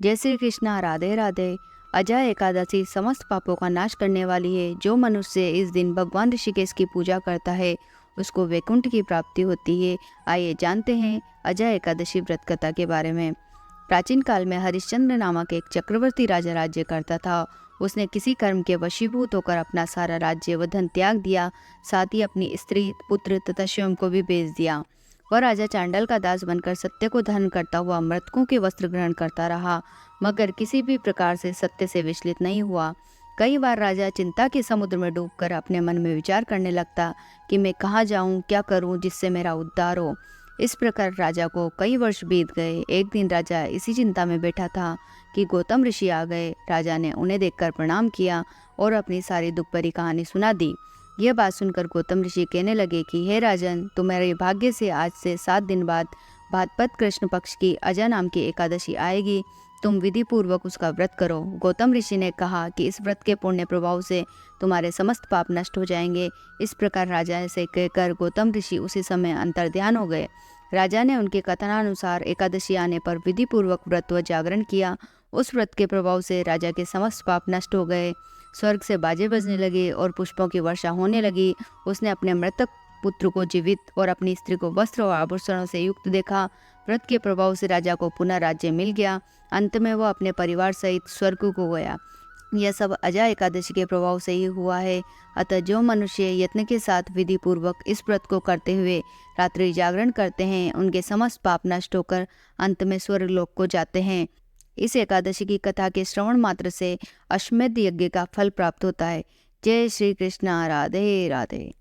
जय श्री कृष्णा। राधे राधे। अजय एकादशी समस्त पापों का नाश करने वाली है। जो मनुष्य इस दिन भगवान ऋषिकेश की पूजा करता है उसको वैकुंठ की प्राप्ति होती है। आइए जानते हैं अजय एकादशी व्रत कथा के बारे में। प्राचीन काल में हरिश्चंद्र नामक एक चक्रवर्ती राजा राज्य करता था। उसने किसी कर्म के वशीभूत होकर अपना सारा राज्य व धन त्याग दिया, साथ ही अपनी स्त्री, पुत्र तथा स्वयं को भी बेच दिया। वह राजा चांडाल का दास बनकर सत्य को धारण करता हुआ मृतकों के वस्त्र ग्रहण करता रहा, मगर किसी भी प्रकार से सत्य से विचलित नहीं हुआ। कई बार राजा चिंता के समुद्र में डूबकर अपने मन में विचार करने लगता कि मैं कहाँ जाऊँ, क्या करूँ जिससे मेरा उद्धार हो। इस प्रकार राजा को कई वर्ष बीत गए। एक दिन राजा इसी चिंता में बैठा था कि गौतम ऋषि आ गए। राजा ने उन्हें देखकर प्रणाम किया और अपनी सारी दुख भरी कहानी सुना दी। यह बात सुनकर गौतम ऋषि कहने लगे कि हे राजन, तुम्हारे भाग्य से आज से 7 दिन बाद भाद्रपद कृष्ण पक्ष की अजा नाम की एकादशी आएगी। तुम विधि पूर्वक उसका व्रत करो। गौतम ऋषि ने कहा कि इस व्रत के पुण्य प्रभाव से तुम्हारे समस्त पाप नष्ट हो जाएंगे। इस प्रकार राजा से कहकर गौतम ऋषि उसी समय अंतर्ध्यान हो गए। राजा ने उनके कथनानुसार एकादशी आने पर विधि पूर्वक व्रत व जागरण किया। उस व्रत के प्रभाव से राजा के समस्त पाप नष्ट हो गए। स्वर्ग से बाजे बजने लगे और पुष्पों की वर्षा होने लगी। उसने अपने मृतक पुत्र को जीवित और अपनी स्त्री को वस्त्र और आभूषणों से युक्त देखा। व्रत के प्रभाव से राजा को पुनः राज्य मिल गया। अंत में वह अपने परिवार सहित स्वर्ग को गया। यह सब अजय एकादशी के प्रभाव से ही हुआ है। अतः जो मनुष्य यत्न के साथ विधि पूर्वक इस व्रत को करते हुए रात्रि जागरण करते हैं, उनके समस्त पाप नष्ट होकर अंत में स्वर्ग लोक को जाते हैं। इस एकादशी की कथा के श्रवण मात्र से अश्वमेध यज्ञ का फल प्राप्त होता है। जय श्री कृष्णा। राधे राधे।